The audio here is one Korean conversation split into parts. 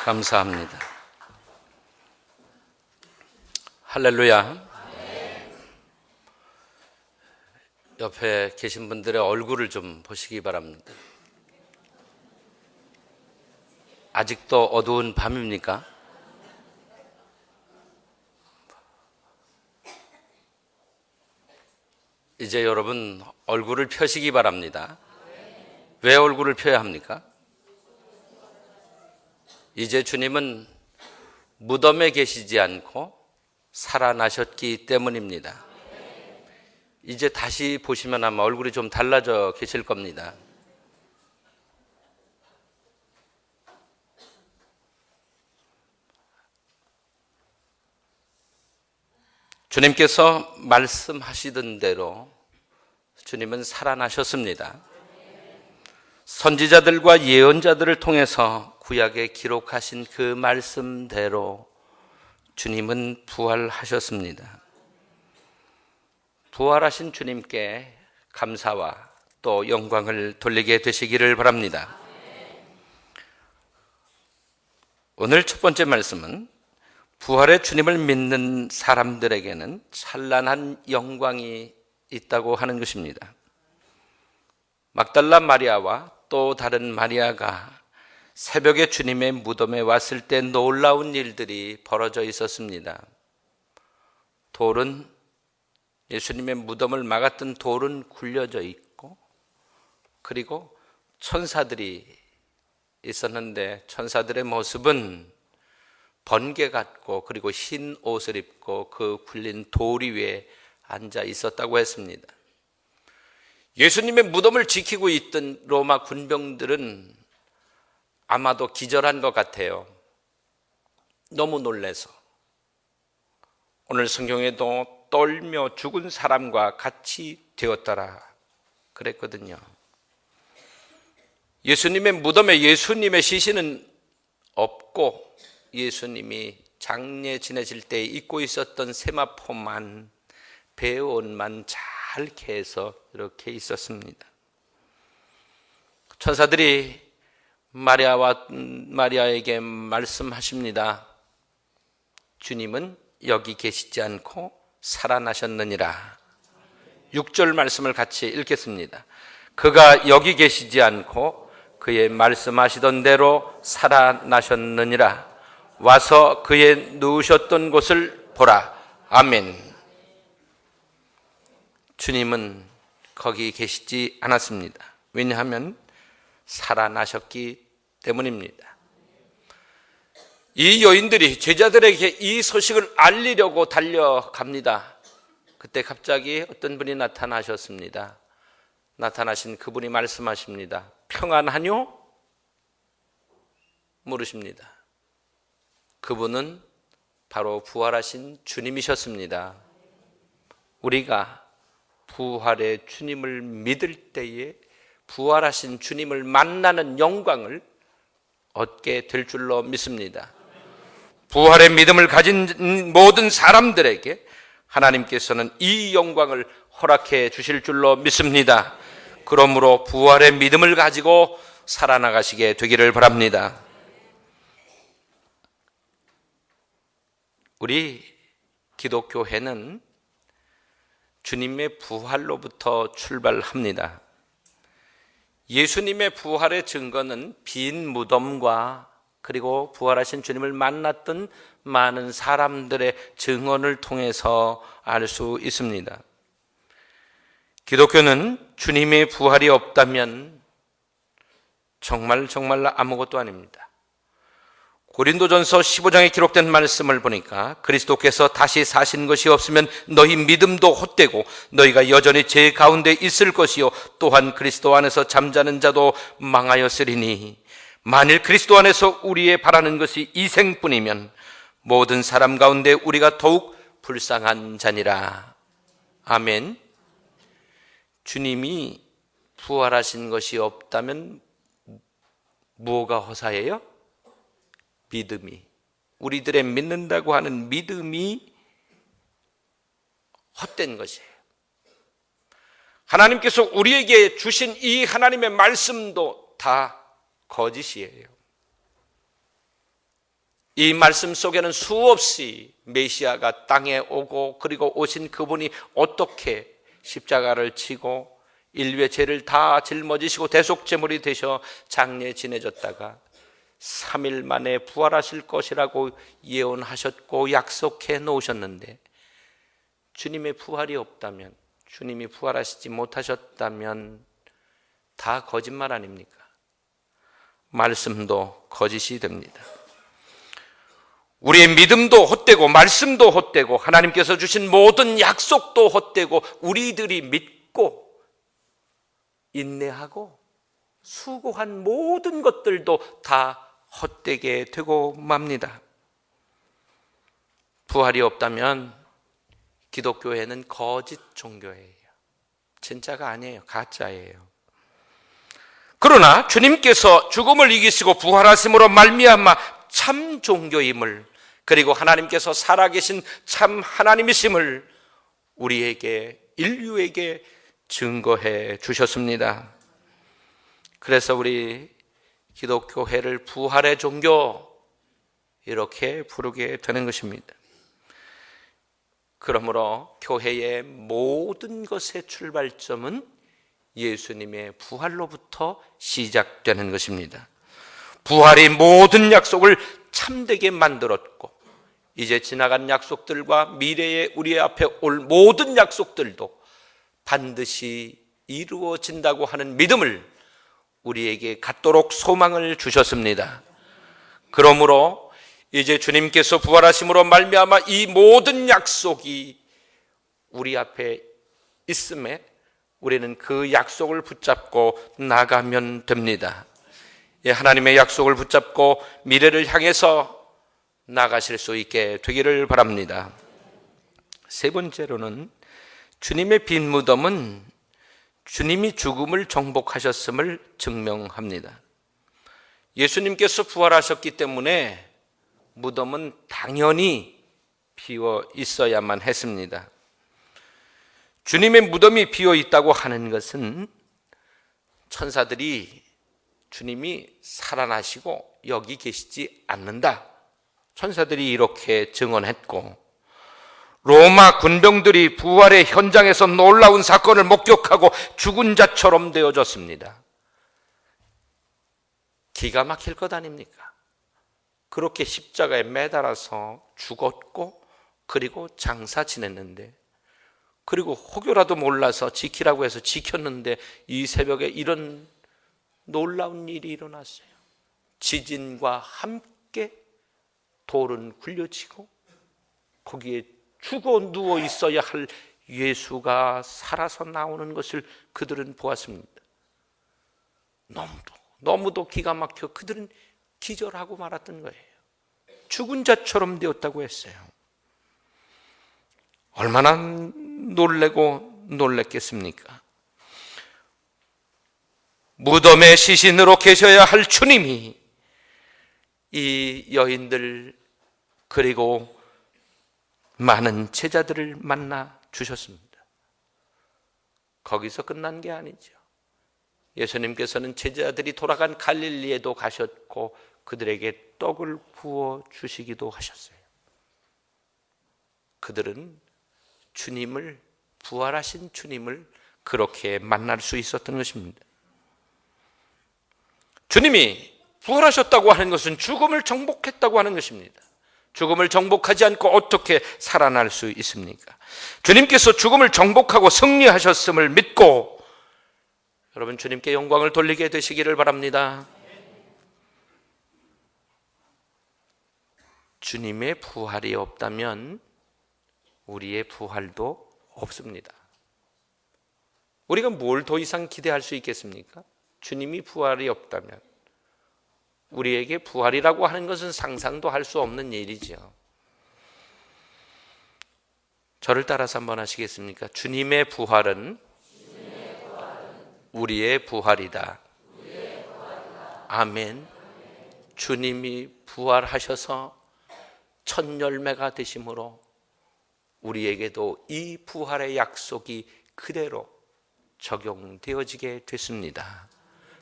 감사합니다. 할렐루야. 옆에 계신 분들의 얼굴을 좀 보시기 바랍니다. 아직도 어두운 밤입니까? 이제 여러분 얼굴을 펴시기 바랍니다. 왜 얼굴을 펴야 합니까? 이제 주님은 무덤에 계시지 않고 살아나셨기 때문입니다. 이제 다시 보시면 아마 얼굴이 좀 달라져 계실 겁니다. 주님께서 말씀하시던 대로 주님은 살아나셨습니다. 선지자들과 예언자들을 통해서 구약에 기록하신 그 말씀대로 주님은 부활하셨습니다. 부활하신 주님께 감사와 또 영광을 돌리게 되시기를 바랍니다. 오늘 첫 번째 말씀은 부활의 주님을 믿는 사람들에게는 찬란한 영광이 있다고 하는 것입니다. 막달라 마리아와 또 다른 마리아가 새벽에 주님의 무덤에 왔을 때 놀라운 일들이 벌어져 있었습니다. 예수님의 무덤을 막았던 돌은 굴려져 있고, 그리고 천사들이 있었는데 천사들의 모습은 번개 같고, 그리고 흰 옷을 입고 그 굴린 돌 위에 앉아 있었다고 했습니다. 예수님의 무덤을 지키고 있던 로마 군병들은 아마도 기절한 것 같아요. 너무 놀라서. 오늘 성경에도 떨며 죽은 사람과 같이 되었더라 그랬거든요. 예수님의 무덤에 예수님의 시신은 없고, 예수님이 장례 지내실 때 입고 있었던 세마포만, 배옷만 잘 개서 이렇게 있었습니다. 천사들이 마리아에게 말씀하십니다. 주님은 여기 계시지 않고 살아나셨느니라. 6절 말씀을 같이 읽겠습니다. 그가 여기 계시지 않고 그의 말씀하시던 대로 살아나셨느니라. 와서 그의 누우셨던 곳을 보라. 아멘. 주님은 거기 계시지 않았습니다. 왜냐하면 살아나셨기 때문입니다. 이 여인들이 제자들에게 이 소식을 알리려고 달려갑니다. 그때 갑자기 어떤 분이 나타나셨습니다. 나타나신 그분이 말씀하십니다. 평안하뇨? 물으십니다. 그분은 바로 부활하신 주님이셨습니다. 우리가 부활의 주님을 믿을 때에 부활하신 주님을 만나는 영광을 얻게 될 줄로 믿습니다. 부활의 믿음을 가진 모든 사람들에게 하나님께서는 이 영광을 허락해 주실 줄로 믿습니다. 그러므로 부활의 믿음을 가지고 살아나가시게 되기를 바랍니다. 우리 기독교회는 주님의 부활로부터 출발합니다. 예수님의 부활의 증거는 빈 무덤과 그리고 부활하신 주님을 만났던 많은 사람들의 증언을 통해서 알 수 있습니다. 기독교는 주님의 부활이 없다면 정말 아무것도 아닙니다. 고린도전서 15장에 기록된 말씀을 보니까 그리스도께서 다시 사신 것이 없으면 너희 믿음도 헛되고 너희가 여전히 죄 가운데 있을 것이요 또한 그리스도 안에서 잠자는 자도 망하였으리니 만일 그리스도 안에서 우리의 바라는 것이 이생뿐이면 모든 사람 가운데 우리가 더욱 불쌍한 자니라. 아멘. 주님이 부활하신 것이 없다면 뭐가 허사예요? 믿음이, 우리들의 믿는다고 하는 믿음이 헛된 것이에요. 하나님께서 우리에게 주신 이 하나님의 말씀도 다 거짓이에요. 이 말씀 속에는 수없이 메시아가 땅에 오고 그리고 오신 그분이 어떻게 십자가를 지고 인류의 죄를 다 짊어지시고 대속제물이 되셔 장례 지내졌다가 3일 만에 부활하실 것이라고 예언하셨고 약속해 놓으셨는데, 주님의 부활이 없다면, 주님이 부활하시지 못하셨다면 다 거짓말 아닙니까? 말씀도 거짓이 됩니다. 우리의 믿음도 헛되고 말씀도 헛되고 하나님께서 주신 모든 약속도 헛되고 우리들이 믿고 인내하고 수고한 모든 것들도 다 헛되게 되고 맙니다. 부활이 없다면 기독교회는 거짓 종교예요. 진짜가 아니에요. 가짜예요. 그러나 주님께서 죽음을 이기시고 부활하심으로 말미암아 참 종교임을, 그리고 하나님께서 살아계신 참 하나님이심을 우리에게, 인류에게 증거해 주셨습니다. 그래서 우리 기독교회를 부활의 종교 이렇게 부르게 되는 것입니다. 그러므로 교회의 모든 것의 출발점은 예수님의 부활로부터 시작되는 것입니다. 부활이 모든 약속을 참되게 만들었고, 이제 지나간 약속들과 미래에 우리 앞에 올 모든 약속들도 반드시 이루어진다고 하는 믿음을 우리에게 갖도록 소망을 주셨습니다. 그러므로 이제 주님께서 부활하심으로 말미암아 이 모든 약속이 우리 앞에 있음에 우리는 그 약속을 붙잡고 나가면 됩니다. 하나님의 약속을 붙잡고 미래를 향해서 나가실 수 있게 되기를 바랍니다. 세 번째로는 주님의 빈 무덤은 주님이 죽음을 정복하셨음을 증명합니다. 예수님께서 부활하셨기 때문에 무덤은 당연히 비어 있어야만 했습니다. 주님의 무덤이 비어 있다고 하는 것은 천사들이 주님이 살아나시고 여기 계시지 않는다, 천사들이 이렇게 증언했고, 로마 군병들이 부활의 현장에서 놀라운 사건을 목격하고 죽은 자처럼 되어졌습니다. 기가 막힐 것 아닙니까? 그렇게 십자가에 매달아서 죽었고 그리고 장사 지냈는데, 그리고 혹여라도 몰라서 지키라고 해서 지켰는데 이 새벽에 이런 놀라운 일이 일어났어요. 지진과 함께 돌은 굴려지고 거기에 죽어 누워 있어야 할 예수가 살아서 나오는 것을 그들은 보았습니다. 너무도 기가 막혀 그들은 기절하고 말았던 거예요. 죽은 자처럼 되었다고 했어요. 얼마나 놀래고 놀랬겠습니까? 무덤의 시신으로 계셔야 할 주님이 이 여인들 그리고 많은 제자들을 만나 주셨습니다. 거기서 끝난 게 아니죠. 예수님께서는 제자들이 돌아간 갈릴리에도 가셨고 그들에게 떡을 부어 주시기도 하셨어요. 그들은 주님을, 부활하신 주님을 그렇게 만날 수 있었던 것입니다. 주님이 부활하셨다고 하는 것은 죽음을 정복했다고 하는 것입니다. 죽음을 정복하지 않고 어떻게 살아날 수 있습니까? 주님께서 죽음을 정복하고 승리하셨음을 믿고 여러분 주님께 영광을 돌리게 되시기를 바랍니다. 주님의 부활이 없다면 우리의 부활도 없습니다. 우리가 뭘 더 이상 기대할 수 있겠습니까? 주님이 부활이 없다면 우리에게 부활이라고 하는 것은 상상도 할 수 없는 일이죠. 저를 따라서 한번 하시겠습니까? 주님의 부활은 우리의 부활이다. 아멘. 주님이 부활하셔서 첫 열매가 되심으로 우리에게도 이 부활의 약속이 그대로 적용되어지게 됐습니다.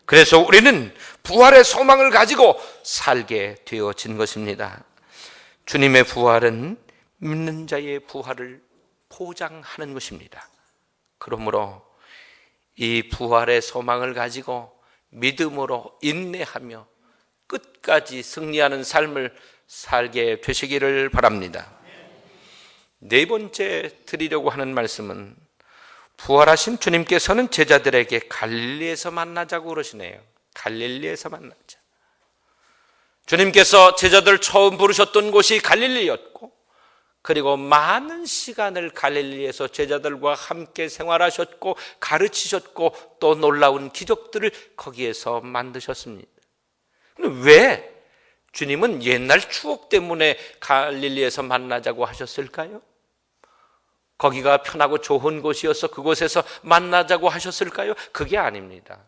그래서 우리는 부활의 소망을 가지고 살게 되어진 것입니다. 주님의 부활은 믿는 자의 부활을 포장하는 것입니다. 그러므로 이 부활의 소망을 가지고 믿음으로 인내하며 끝까지 승리하는 삶을 살게 되시기를 바랍니다. 네 번째 드리려고 하는 말씀은 부활하신 주님께서는 제자들에게 갈릴리에서 만나자고 그러시네요. 갈릴리에서 만나자. 주님께서 제자들 처음 부르셨던 곳이 갈릴리였고, 그리고 많은 시간을 갈릴리에서 제자들과 함께 생활하셨고 가르치셨고 또 놀라운 기적들을 거기에서 만드셨습니다. 왜 주님은 옛날 추억 때문에 갈릴리에서 만나자고 하셨을까요? 거기가 편하고 좋은 곳이어서 그곳에서 만나자고 하셨을까요? 그게 아닙니다.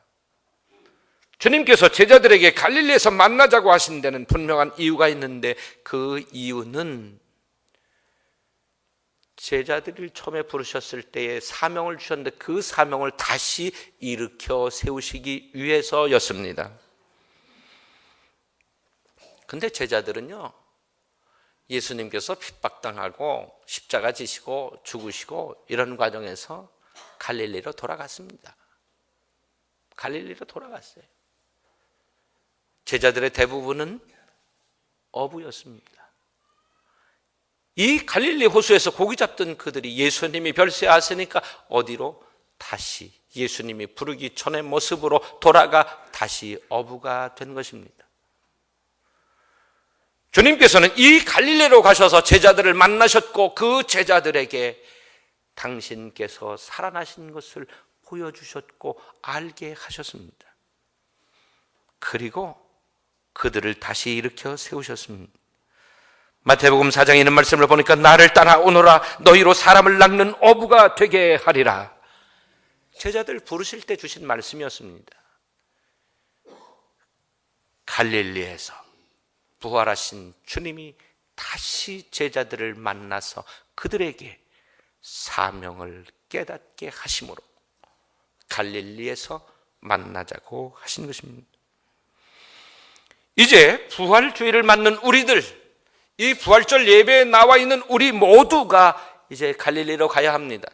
주님께서 제자들에게 갈릴리에서 만나자고 하신 데는 분명한 이유가 있는데, 그 이유는 제자들을 처음에 부르셨을 때에 사명을 주셨는데 그 사명을 다시 일으켜 세우시기 위해서였습니다. 근데 제자들은요, 예수님께서 핍박당하고 십자가 지시고 죽으시고 이런 과정에서 갈릴리로 돌아갔습니다. 갈릴리로 돌아갔어요. 제자들의 대부분은 어부였습니다. 이 갈릴리 호수에서 고기 잡던 그들이 예수님이 별세하시니까 어디로? 다시 예수님이 부르기 전의 모습으로 돌아가 다시 어부가 된 것입니다. 주님께서는 이 갈릴리로 가셔서 제자들을 만나셨고 그 제자들에게 당신께서 살아나신 것을 보여주셨고 알게 하셨습니다. 그리고 그들을 다시 일으켜 세우셨습니다. 마태복음 4장에 있는 말씀을 보니까 나를 따라오너라 너희로 사람을 낚는 어부가 되게 하리라. 제자들 부르실 때 주신 말씀이었습니다. 갈릴리에서 부활하신 주님이 다시 제자들을 만나서 그들에게 사명을 깨닫게 하심으로 갈릴리에서 만나자고 하신 것입니다. 이제 부활주의를 맞는 우리들, 이 부활절 예배에 나와 있는 우리 모두가 이제 갈릴리로 가야 합니다.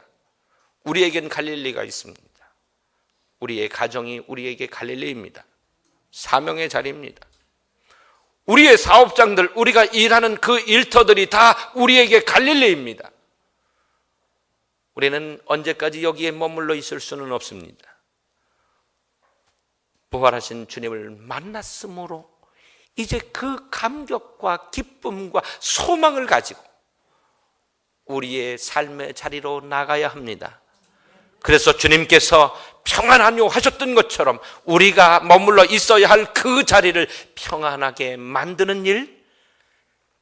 우리에겐 갈릴리가 있습니다. 우리의 가정이 우리에게 갈릴리입니다. 사명의 자리입니다. 우리의 사업장들, 우리가 일하는 그 일터들이 다 우리에게 갈릴리입니다. 우리는 언제까지 여기에 머물러 있을 수는 없습니다. 부활하신 주님을 만났으므로 이제 그 감격과 기쁨과 소망을 가지고 우리의 삶의 자리로 나가야 합니다. 그래서 주님께서 평안하뇨 하셨던 것처럼 우리가 머물러 있어야 할 그 자리를 평안하게 만드는 일,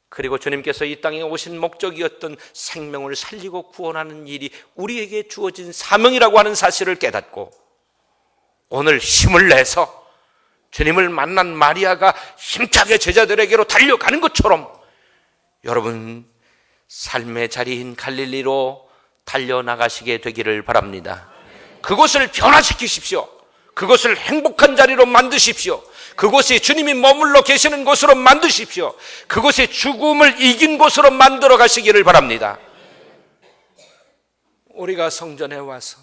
그리고 주님께서 이 땅에 오신 목적이었던 생명을 살리고 구원하는 일이 우리에게 주어진 사명이라고 하는 사실을 깨닫고 오늘 힘을 내서 주님을 만난 마리아가 힘차게 제자들에게로 달려가는 것처럼 여러분 삶의 자리인 갈릴리로 달려나가시게 되기를 바랍니다. 그곳을 변화시키십시오. 그것을 행복한 자리로 만드십시오. 그곳이 주님이 머물러 계시는 곳으로 만드십시오. 그곳이 죽음을 이긴 곳으로 만들어 가시기를 바랍니다. 우리가 성전에 와서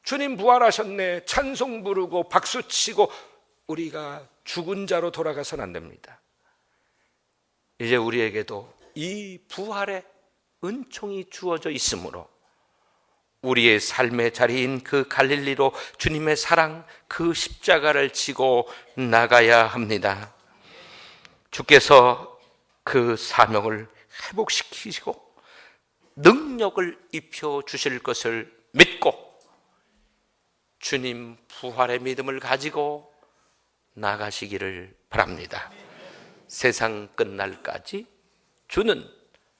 주님 부활하셨네 찬송 부르고 박수치고 우리가 죽은 자로 돌아가서는 안 됩니다. 이제 우리에게도 이 부활의 은총이 주어져 있으므로 우리의 삶의 자리인 그 갈릴리로 주님의 사랑, 그 십자가를 지고 나가야 합니다. 주께서 그 사명을 회복시키시고 능력을 입혀 주실 것을 믿고 주님 부활의 믿음을 가지고 나가시기를 바랍니다. 세상 끝날까지 주는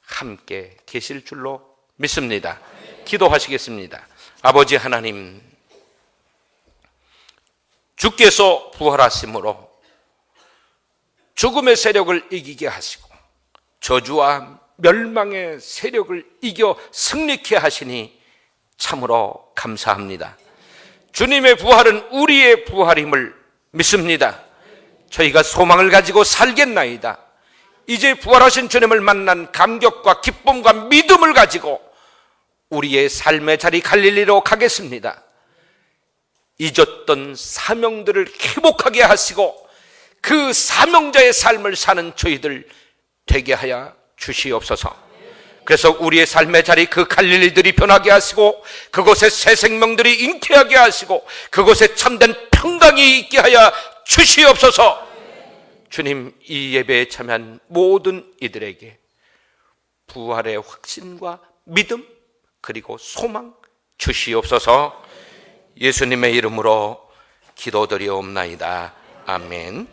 함께 계실 줄로 믿습니다. 기도하시겠습니다. 아버지 하나님, 주께서 부활하심으로 죽음의 세력을 이기게 하시고 저주와 멸망의 세력을 이겨 승리케 하시니 참으로 감사합니다. 주님의 부활은 우리의 부활임을 믿습니다. 저희가 소망을 가지고 살겠나이다. 이제 부활하신 주님을 만난 감격과 기쁨과 믿음을 가지고 우리의 삶의 자리 갈릴리로 가겠습니다. 잊었던 사명들을 회복하게 하시고 그 사명자의 삶을 사는 저희들 되게 하여 주시옵소서. 그래서 우리의 삶의 자리 그 갈릴리들이 변하게 하시고 그곳에 새 생명들이 잉태하게 하시고 그곳에 참된 평강이 있게 하여 주시옵소서. 주님, 이 예배에 참여한 모든 이들에게 부활의 확신과 믿음 그리고 소망 주시옵소서. 예수님의 이름으로 기도드리옵나이다. 아멘.